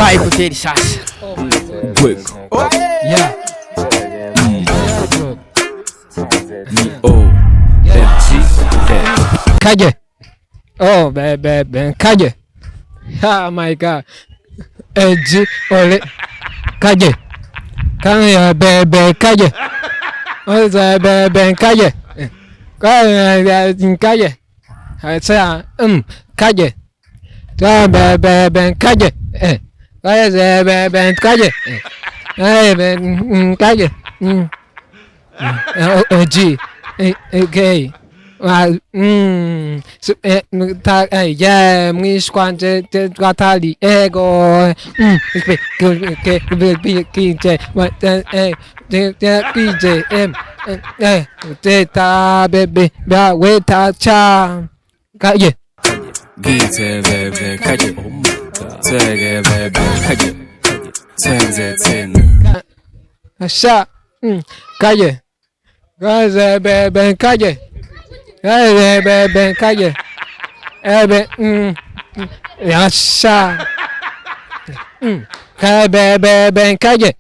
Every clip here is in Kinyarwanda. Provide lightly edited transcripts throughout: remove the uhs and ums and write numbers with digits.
Vai kuteri sasa. Quick. Yeah. Kaje. Oh, kaje. Oh my god. Ole. Kaje. Kaya kaje. Oza kaje. Kaje. Saya kaje. Ta kaje. Kaya kaje. Kaje. G. Okay. Mwiskwanje gatali ego teta bebe ba weta cha kaje Gite bebe kaje Tege bebe kaje Tenze ten sha kaje gaze bebe kaje kaje ebe yasha kaje kaje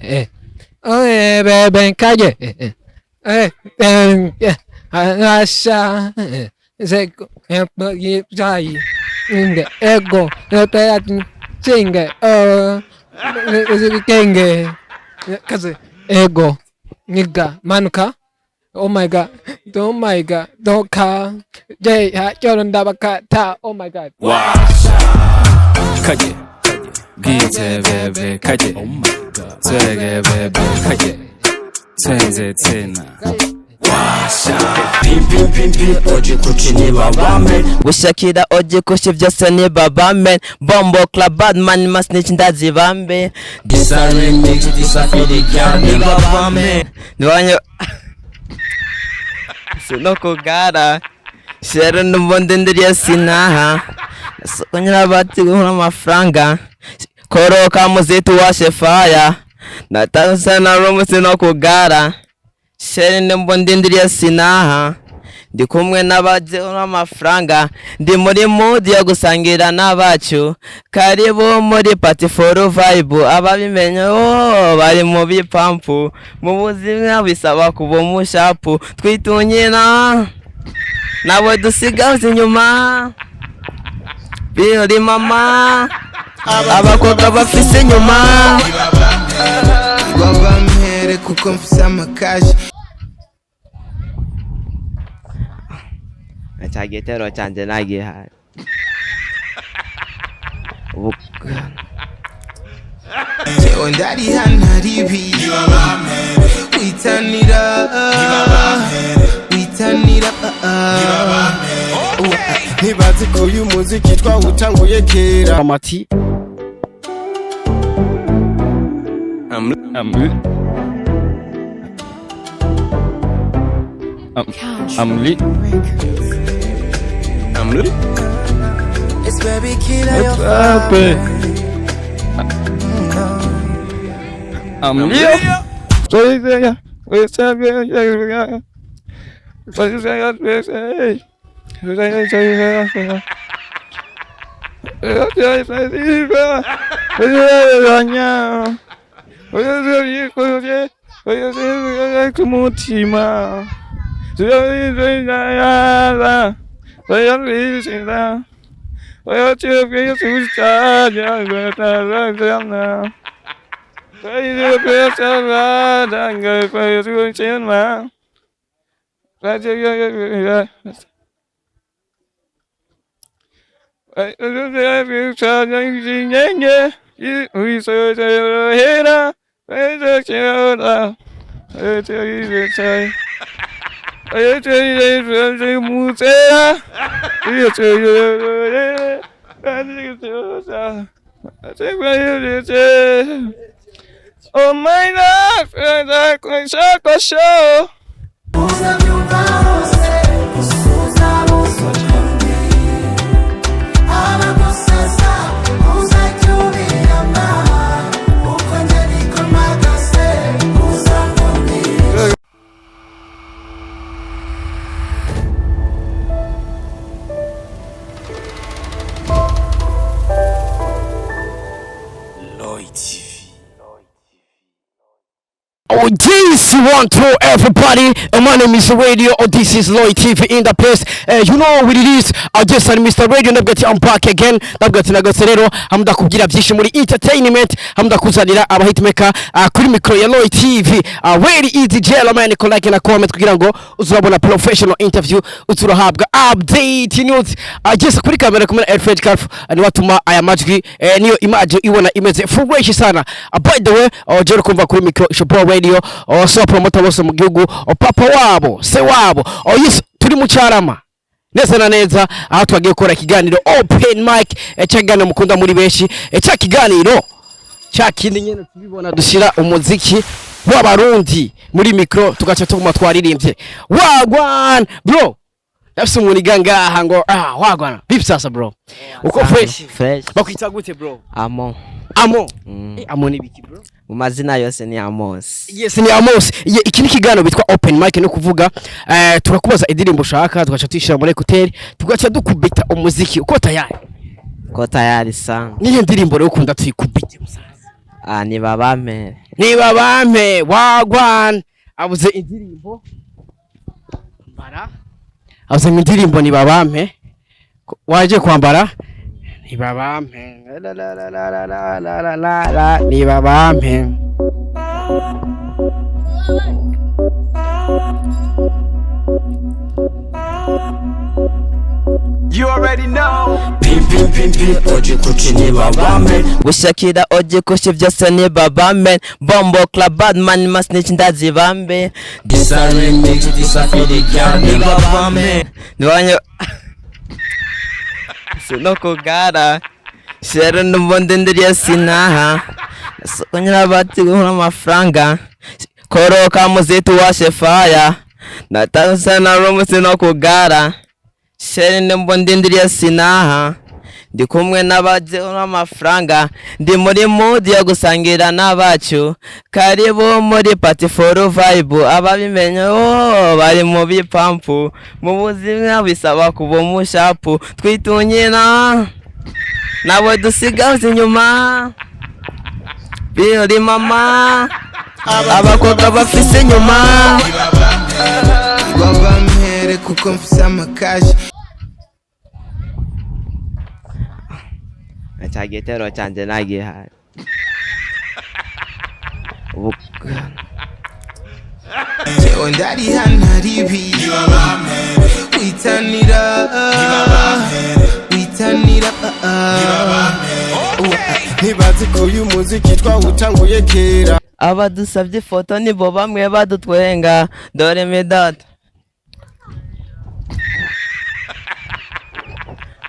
kaje yasha zeko jai inge ego singe kenge kaze ego niga manuka. Oh my god. Oh my god. Don't ka. Jay ha choron dabaka ta. Oh my god. Washa Kaje Gite bebe kaje Tege bebe kaje Tenze tena Washa Pim oji kuchi ni babame Wishakira oji kushi vyose ni babame Bombo club badman masnitch ndazi bambe Disa remix disa fili kya ni babame Nwanyo Sinoko gara Shero numbondendiria sinaha Konyera bati guhuna amafaranga Koroka muzitu washe fire Natasa na romu sinoko gara Shero numbondendiria sinaha Ndi kumwe n'abaje n'amafaranga ndi muri mood yo gusangira n'abacu karibu muri party for vibe ababimenye bari mu bipampu mu buzima bisaba kuba umushapu twitunyina nabo dusigaze inyuma biri mama abakobwa bafise inyuma babamere kuko mfise amakaje Chagetero chanje nagiha Teo ndari hanaribi Witanira Ntibazi ko uyu muziki twawutanguye kera Amati. It's baby killer your Oh my God, show. Oh, this one to everybody. My name is Radio. Oh, this is Lloyd TV in the place. You know what it is. I just said Mr. Radio. Nabgati, I'm back again. Nabgati nagaserero. Hamda kugira byinshi muri entertainment. Hamda kuzanira aba hitmaker kuri micro ya Lloyd TV. Very easy jail man. Ko like na comment kugira ngo uzurabona professional interview, uzurahabwa update news. Just kuri kamera kumena Alfred Calf ni watuma aya majwi niyo image ibona imeze fresh sana. By the way, jero kumva kuri micro Shopro Radio so promoter bose mu gihugu papa wabo se wabo yes turi mu Cyarama neza na neza aho twagiye gukora ikiganiro open mic cyagana mukunda muri benshi cya kiganiro cya kindi nyene tubibona dushira umuziki w'abarundi muri micro tugaca tuguma twaririmbye wagwan bro nafise umuntu gangaha ngo wagwana bipi sasa bro uko fresh bakwita gute bro Amo Amo ni biki bro mu mazina yose ni Amos. Yes ni Amos. Iki ni kiganiro bitwa open mic no kuvuga turakubaza indirimbo ushaka tugaca tuyishira muri ekuteri tugaca dukubita umuziki uko tayari sana. Niyo ndirimbo rero ukunda tuyikubite musaza? Ni babame wagwan abuze indirimbo mbara abuze indirimbo ni babame waje kwambara ni babame ni babame You already know. Pim oje kuki ni babame Wishakira oje kushi vyose ni babame Bombo club bad man masnitch ndazibambe This a remix, this a fili girl ni babame Niwanyo Sinoko gara Shero numbondendria sinaha Konyera bati guhuna amafaranga Koroka muzitu washe fire Natasa na romu sinoko gara Shero numbondendria sinaha Ndi kumwe n'abaje n'amafaranga ndi muri mood yo gusangira n'abacu karibu muri party for vibe ababimenye bari mu bipampu mu buzima bisaba kuba umushapu twitunyina nabo dusigaze inyuma biri mama abakobwa bafise inyuma babamere kuko mfise amakashi Chagetero chanje nagiha Ondari hanaribi witanira ntibazi ko uyu muziki twawutanguye kera abadusabye ifoto nibo bamwe badutwenga dore medata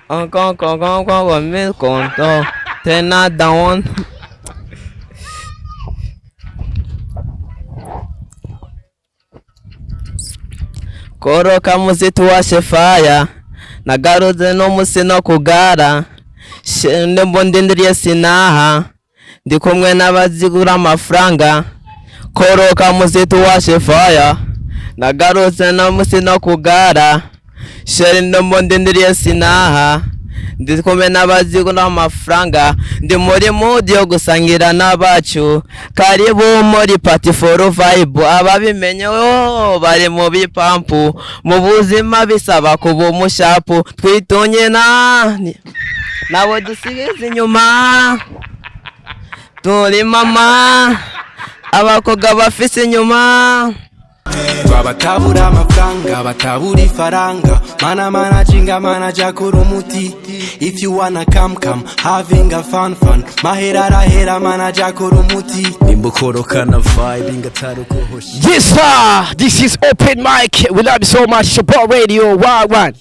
Encore, mille content. Tena down. Koroka muzitu washe fire. Nagaruze no musino kugara. Shende mbondendriye sinaha. Ndi kumwe n'abazigura amafaranga. Koroka muzitu washe fire. Nagaruze no musino kugara. Sheri ndondendriye sinaha ndi kumwe n'abazigo n'amafaranga ndi muri mood yo gusangira n'abacu karibu muri party for vibe ababimenye bari mu bipampu mu buzima bisaba kuba umushapu twitunye nabo dusigize inyuma turi mama abakobwa bafise inyuma batabura amafaranga batabura ifaranga mana chinga mana jakura umuti if you wanna come having a fun mahera mana jakura umuti nimbukoroka na vibe ngataruko hoshi. Yes sir, this is open mic. We love you so much. Shopro Radio wagwan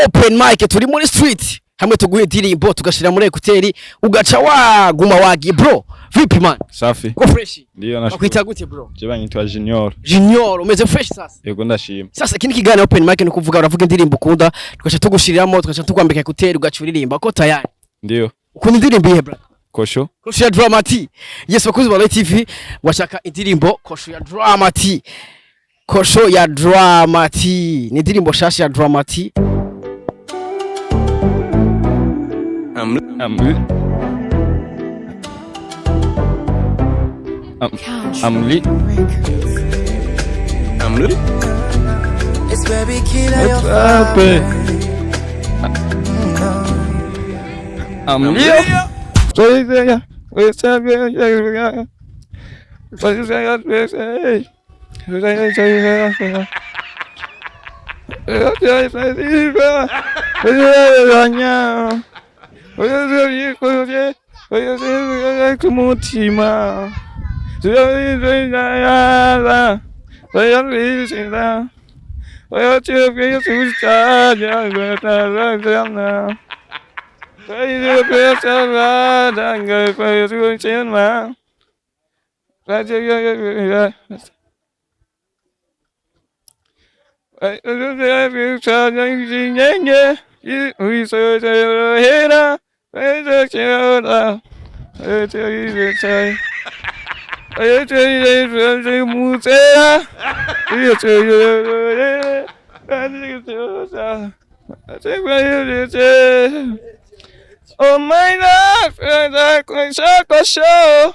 open mic turi muri street hamwe tuguye indirimbo tugashira muri ekuteri ugaca waguma wagi bro. Vipi man? Safi. Ko fresh. Ndio nashukuru. Bakwita gute bro? Je banyitwa Junior. Junior, umeze fresh sasa? Yego ndashima. Sasa kini kigane open mic no kuvuga uravuga indirimbo ukunda, tugacha tugushiriramo, tugacha tugwambika ekuteri ugacuririmba ko tayari. Ndio. Ukunda indirimbo ihe bro? Kosho. Kosho ya Dramati. Yes bakuzi ba TV washaka indirimbo Kosho ya Dramati. Kosho ya Dramati. Ni indirimbo shasha ya Dramati. I'm lit. I'm lit. It's baby killer, your I'm lit. Oh my God, show.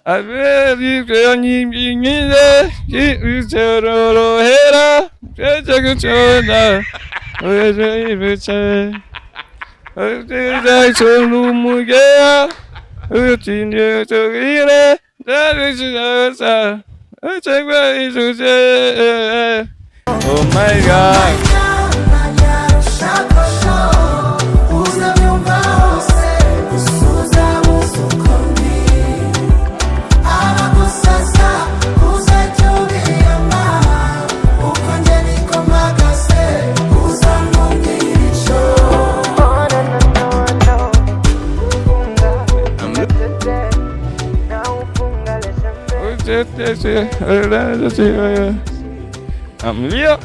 I really don't need me there. You said, oh, Hera, take a shoulder. I say, I told Mugea, who didn't you to hear it? That is the I take what to say. Oh my God. I'm Leo.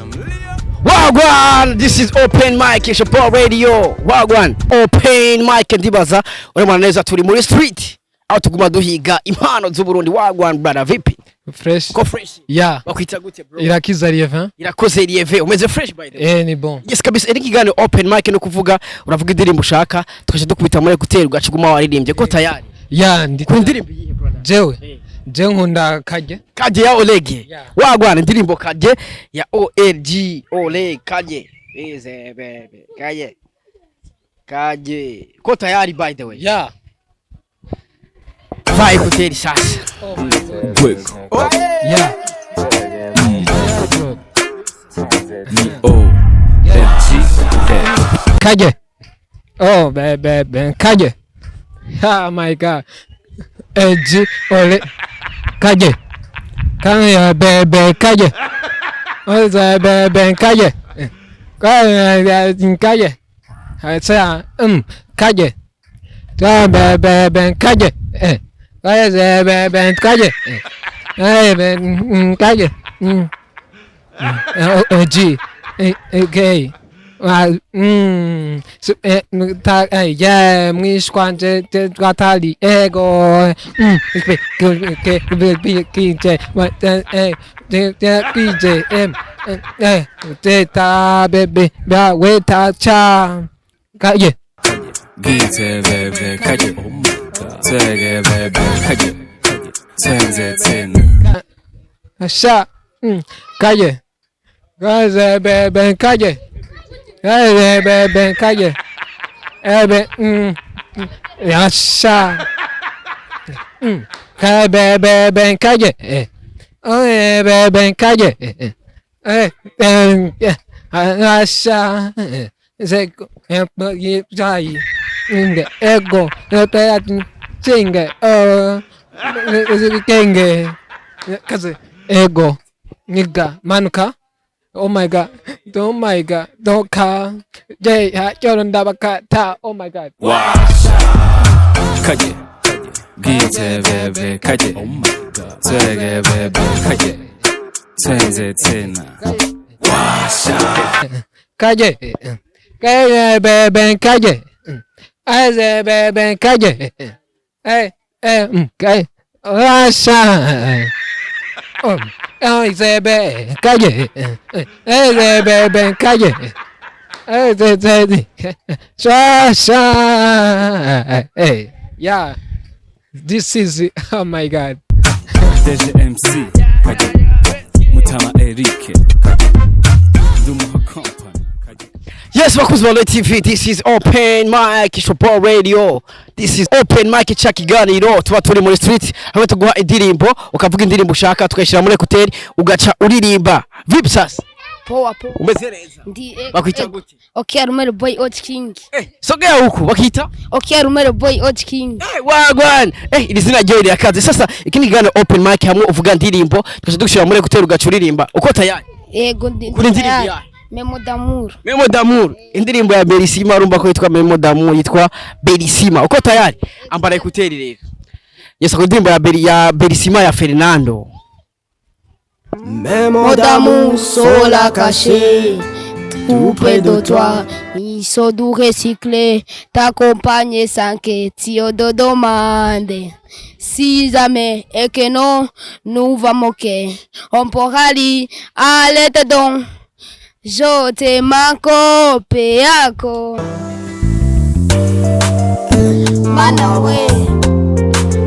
Wagwan, this is Open Mic Shopper Radio. Wagwan, Open Mic ndibaza uremana neza turi muri street aho tuguma duhiga impano z'u Burundi. Wagwan brother, vipi? Fresh. Ko fresh? Yeah. Bakwita gute bro? Irakiza Lieve. Irakoze Lieve. Umeze fresh by the way. Ni bon. Yes kabisa, eri kigane Open Mic no kuvuga uravuga indirimbo ushaka tukaje dukubita muri gutera ugacuguma waririmbye ko tayari. Yeah, ndi ku ndirimbo yihe brother? Jewe. Je nkunda Kaje. Kaje ya Olege. Yeah. Wagwan indirimbo Kaje ya OLG Ole Kaje. Easy baby. Kaje. Kaje. Ko tayari by the way. Yeah. Vai kuteri sasa. Oh my God. Quick. Yeah. Kaje. Oh baby, Kaje. Oh my God. G Ole Kaje. Kaya baby Kaje. Oh baby Kaje. Kaje. I say Kaje. Baby Kaje. Kaya baby Kaje. Kaje. G okay. Yeah, mwishwanje twatali ego teta bebe ba weta cha kaje Gize bebe kaje. Oh my Twege bebe kaje Twenze tena Asha Kaje Kaze bebe kaje Kaze bebe kaje Ebe Asha Kaze bebe kaje Oye bebe kaje Asha Zeko Jai Inge Ego Singe Kenge Kaze Ego Nigga Manuka Oh my god Don't ka Jay Jordan baka ta oh my god Washa Kaje Gite bebe kaje Twege bebe kaje Twenze tena Washa Kaje Kaje bebe kaje Aze bebe kaje Kaje Asha Zebe kaje Zebe kaje yeah this is oh my god DJMC kaje Mutama Erike Dumuha Company kaje Yes, bakuzi wa TV, this is Open Mic Shop Radio. This is Open Mic Chakiganiro. Tuba turi muri street, hamwe tuguha indirimbo, ukavuga indirimbo ushaka, tukayishira muri ekuteri, ugaca uririmba. Vipi sasa? Poa. Umeze neza? Bakwita gute? Okay, Rumero Boy Old King. Sogea huku, bakita? Okay, Rumero Boy Old King. Wagwan. Iri zina ryo ryakaze. Sasa ikindi gana Open Mic hamwe uvuga indirimbo, tukaje dushira muri ekuteri ugaca uririmba. Uko tayari? Yego kuri indirimbo yawe. Memo d'amour. Memo d'amour. Indirimbo ya Berisima urumva ko yitwa Memo d'amour, yitwa Berisima. Uko tayari? Ambara ekuteri rero. Yes, ko indirimbo ya Berisima ya Fernando. Memo d'amour sur la cachée, tout près de toi, ils sont doux recyclés, t'accompagner sans que tu te demandes. Si jamais et que non, nous va moquer, on pourra aller à l'aide donc. Je te manco peako Manawe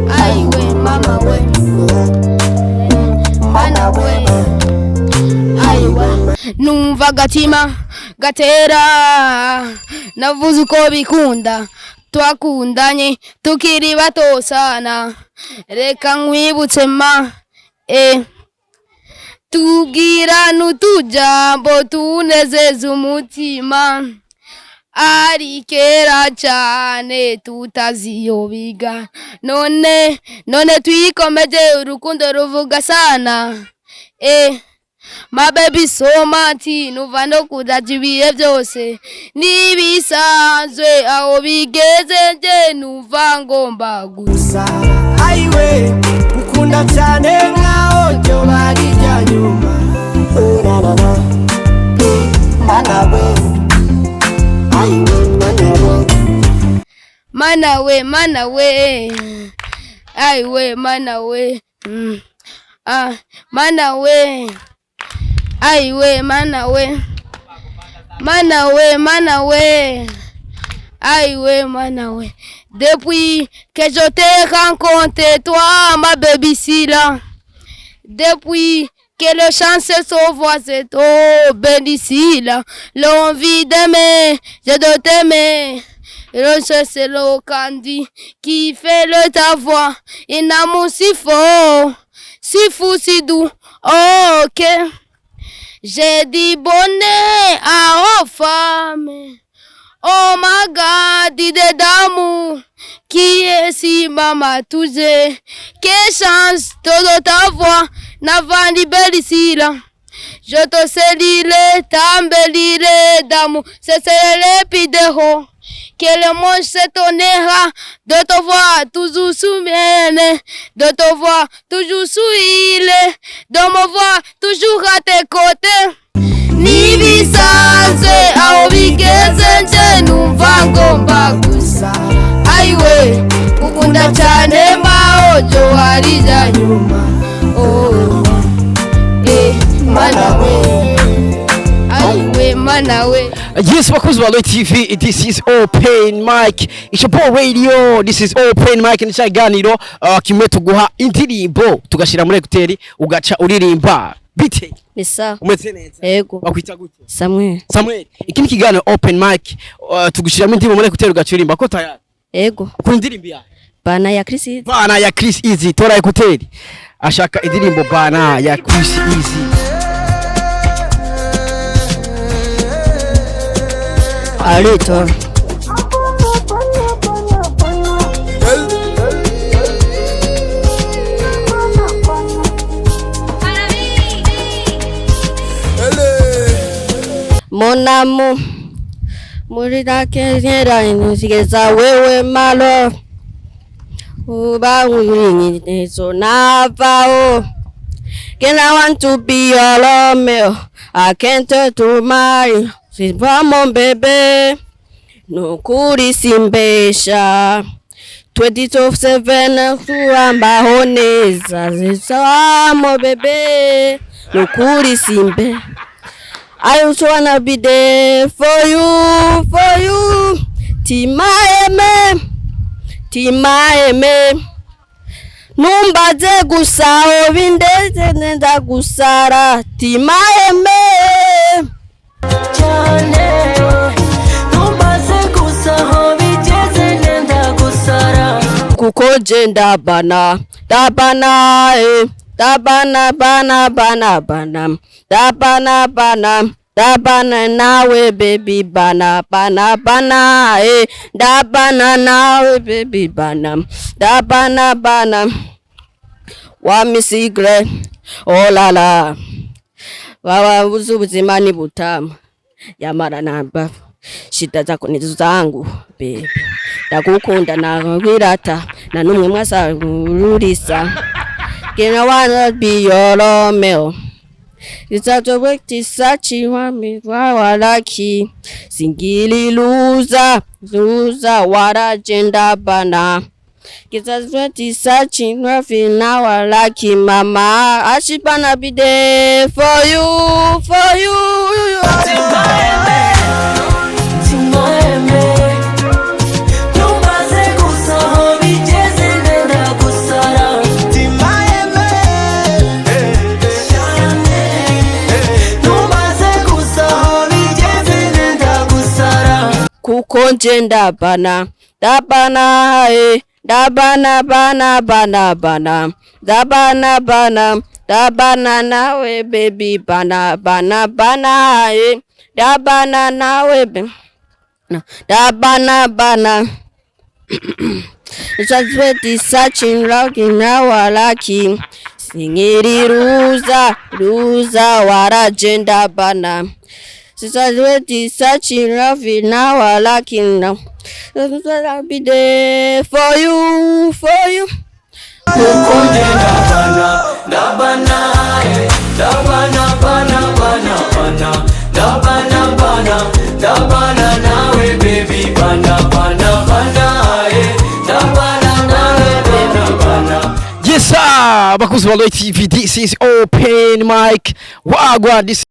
Aiwe mamawe Manawe Aiwe Numva gatima gatera Navuze uko bikunda twakundanye tukiri bato sana reka nkwibutse ma Tugira nutujambo tunezeza umutima ari kera cyane tutaziyobiga none twikomeje urukundo ruvuga sana my baby so mati nuva no kudajibiye byose nibisanzwe aho bigeze nje nuva ngomba gusa Aiwe ukunda cyane nkaho ryo barijya nyuma Manawe Aiwe manawe Manawe Aiwe manawe Aiwe manawe Depuis que je t'ai rencontré toi ma baby Sila Depuis que le chant se sauve c'est oh béni là l'envie d'aimer j'ai de t'aimer le c'est le candy qui fait le ta voix un amour si fort si fou si doux oh, ok j'ai dit bonnet à aux femmes oh my god idée d'amour qui est si maman touché quelle chance de ta voix Navandi Belisila, je te célile, t'embellile d'amour, c'est l'épidéro, que le monde s'étonnera de te voir toujours soumienne, de te voir toujours souillé, de me voir toujours à tes côtés. Nibisanze, aobigeze numvangomba gusa, aiwe, ukunda cyane maojo harija nyuma. Oh, Manawe, Aiwe, mwana we. Yes, bakuzi ba Loy TV, this is Open Mic. Ishopo Radio, this is Open Mic. Ni cyaganiro kimwe tuguha indirimbo tugashira muri ekuteri ugaca uririmba. Bite? Nisa. Umeze neza? Yego. Bakwita gute? Samuel. Samuel, iki ni kiganiro Open Mic. Tugushiramo indirimbo muri ekuteri ugaca uririmba ko tayari. Yego. Ku indirimbo ya Bana ya Chris Easy. Bana ya Chris Easy, tora ekuteri. Ashaka indirimbo Bana ya Chris Easy. Alito. Mon amour, murida kenyera insigeza wewe malo. Uba wingi nezo navao. Can I want to be your Romeo? I can't to marry. Siva mon bebe. No kuri simbesha. 22/7 kuamba honeza. Siva mon bebe. No kuri simbe. I just wanna be there for you. Timaeme. Numbaze gusa obindeze nenda gusara. Timaeme. Numbaze gusa obindeze nenda gusara. Kukoje ndabana. Dabana nawe baby bana dabana nawe baby bana dabana wa misigre oh la la wawa ubuzima ni butamu yamara namba shida zako ni zangu baby ndakukunda na wirata na numwe mwasa ururisa. Can I wanna be your Romeo? It's out of work to search you want me lucky. Singili loser what agenda bana. It's out of work to search you now lucky mama. I should wanna be there for you. Kukonje ndabana nawe baby bana dabana nawe dabana it's a sweaty searching rocking now lucky singiri ruza wara agenda bana. Since I went to searching Rafi, now I like him now. I'll be there for you. Yes sir, bakuzi ba Loy TV, this is Open Mic. Wagwan, this